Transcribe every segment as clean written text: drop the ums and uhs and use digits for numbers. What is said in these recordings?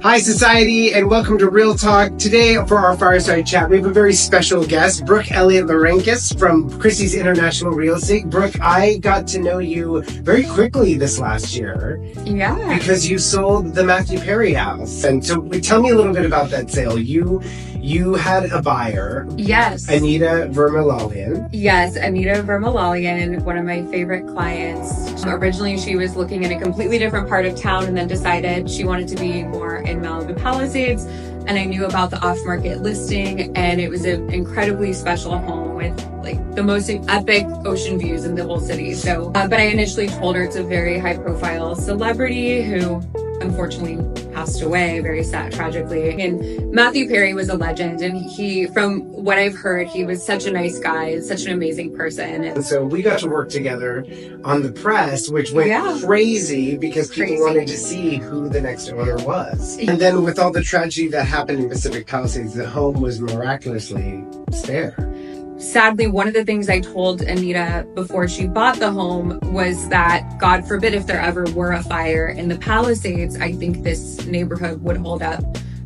Hi, society, and welcome to Real Talk. Today, for our Fireside Chat, we have a very special guest, Brooke Elliott-Larencus from Christie's International Real Estate. Brooke, I got to know you very quickly this last year. Yeah. Because you sold the Matthew Perry house. And so tell me a little bit about that sale. You had a buyer. Yes. Anita Verma-Lallian. Yes, Anita Verma-Lallian, one of my favorite clients. Originally, she was looking in a completely different part of town and then decided she wanted to be more in Malibu Palisades. And I knew about the off-market listing, and it was an incredibly special home with like the most epic ocean views in the whole city. So, but I initially told her it's a very high-profile celebrity who unfortunately passed away very sad, tragically. And Matthew Perry was a legend, and he, from what I've heard, he was such a nice guy and such an amazing person. And so we got to work together on the press, which went crazy because people wanted to see who the next owner was. And then with all the tragedy that happened in Pacific Palisades, the home was miraculously spared. Sadly, one of the things I told Anita before she bought the home was that, God forbid, if there ever were a fire in the Palisades, I think this neighborhood would hold up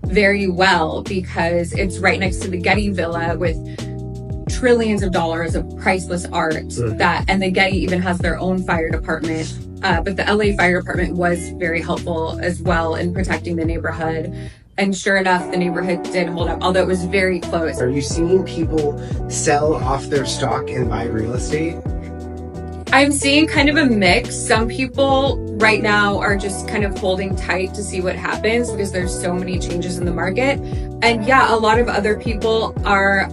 very well because it's right next to the Getty Villa with trillions of dollars of priceless art. And the Getty even has their own fire department. But the LA Fire Department was very helpful as well in protecting the neighborhood. And sure enough, the neighborhood did hold up, although it was very close. Are you seeing people sell off their stock and buy real estate? I'm seeing kind of a mix. Some people right now are just kind of holding tight to see what happens because there's so many changes in the market. And yeah, a lot of other people are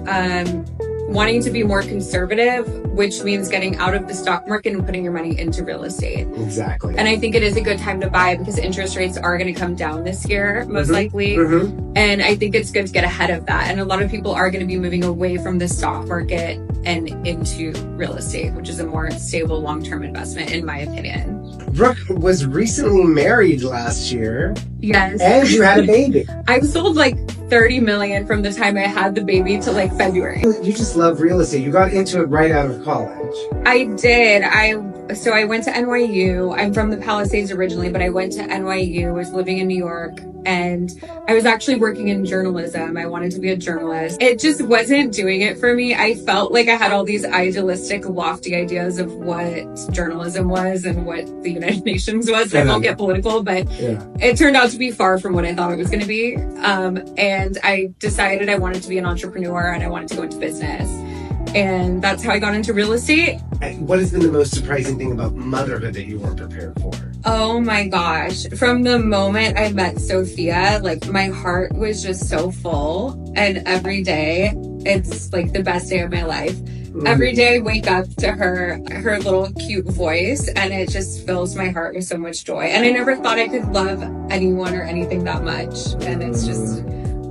wanting to be more conservative, which means getting out of the stock market and putting your money into real estate. Exactly. And I think it is a good time to buy because interest rates are going to come down this year, most likely. And I think it's good to get ahead of that. And a lot of people are going to be moving away from the stock market and into real estate, which is a more stable long-term investment, in my opinion. Brooke was recently married last year. Yes. And you had a baby. I've sold like 30 million from the time I had the baby to like February. You just love real estate. You got into it right out of college. I did. So I went to NYU. I'm from the Palisades originally, but I went to NYU, was living in New York, and I was actually working in journalism. I wanted to be a journalist. It just wasn't doing it for me. I felt like I had all these idealistic, lofty ideas of what journalism was and what the United Nations was. I won't get political, but it turned out to be far from what I thought it was going to be. And I decided I wanted to be an entrepreneur and I wanted to go into business. And that's how I got into real estate. What has been the most surprising thing about motherhood that you weren't prepared for? Oh my gosh. From the moment I met Sophia, like my heart was just so full. And every day, it's like the best day of my life. Every day I wake up to her little cute voice, and it just fills my heart with so much joy. And I never thought I could love anyone or anything that much. And it's just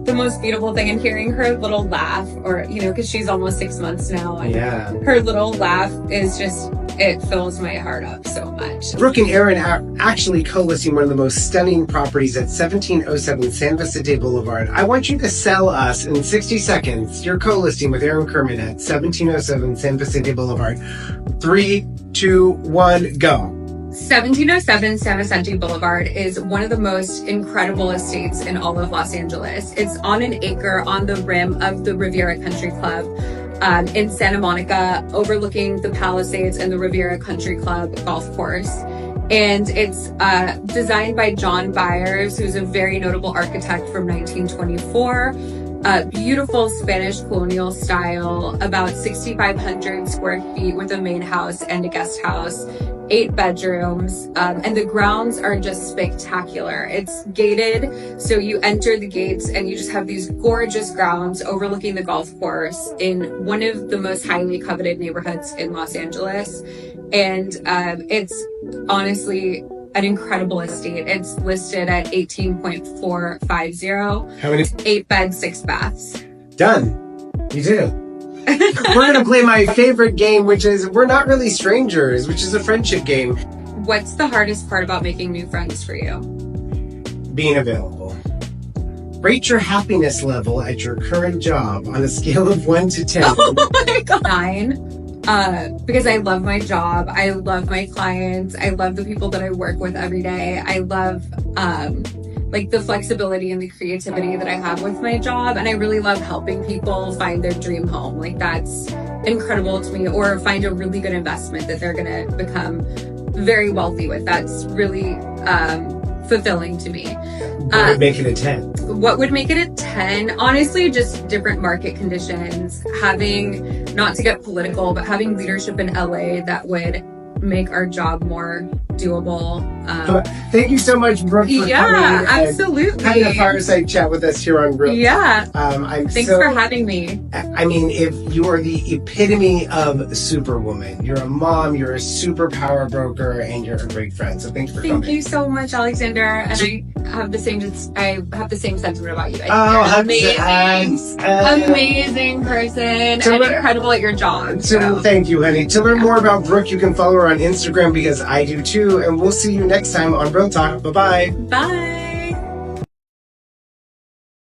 the most beautiful thing. And hearing her little laugh, or, you know, because she's almost 6 months now. And her little laugh is just, it fills my heart up so much. Brooke and Aaron are actually co-listing one of the most stunning properties at 1707 San Vicente Boulevard. I want you to sell us in 60 seconds your co-listing with Aaron Kerman at 1707 San Vicente Boulevard. 3, 2, 1, go. 1707 San Vicente Boulevard is one of the most incredible estates in all of Los Angeles. It's on an acre on the rim of the Riviera Country Club in Santa Monica, overlooking the Palisades and the Riviera Country Club golf course. And it's designed by John Byers, who's a very notable architect from 1924. Beautiful Spanish colonial style, about 6,500 square feet with a main house and a guest house, 8 bedrooms, and the grounds are just spectacular. It's gated, so you enter the gates and you just have these gorgeous grounds overlooking the golf course in one of the most highly coveted neighborhoods in Los Angeles. And it's honestly an incredible estate. It's listed at 18.450. How many? 8 beds, 6 baths. Done. You did it. We're going to play my favorite game, which is We're Not Really Strangers, which is a friendship game. What's the hardest part about making new friends for you? Being available. Rate your happiness level at your current job on a scale of 1 to 10. Oh my God. 9. Because I love my job. I love my clients. I love the people that I work with every day. I love like the flexibility and the creativity that I have with my job. And I really love helping people find their dream home. Like that's incredible to me, or find a really good investment that they're going to become very wealthy with. That's really fulfilling to me. What would make it a 10? What would make it a 10? Honestly, just different market conditions, having, not to get political, but having leadership in LA that would make our job more doable. Thank you so much, Brooke, for coming absolutely. having a fireside chat with us here on Brooke. Yeah. Thanks for having me. I mean, if you are the epitome of Superwoman, you're a mom, you're a super power broker, and you're a great friend. So thanks for coming. Thank you so much, Alexander. And I have the same sentiment about you. Amazing person, and incredible at your job. So thank you, honey. To learn more about Brooke, you can follow her on Instagram, because I do too. And we'll see you next time on Real Talk. Bye-bye. Bye.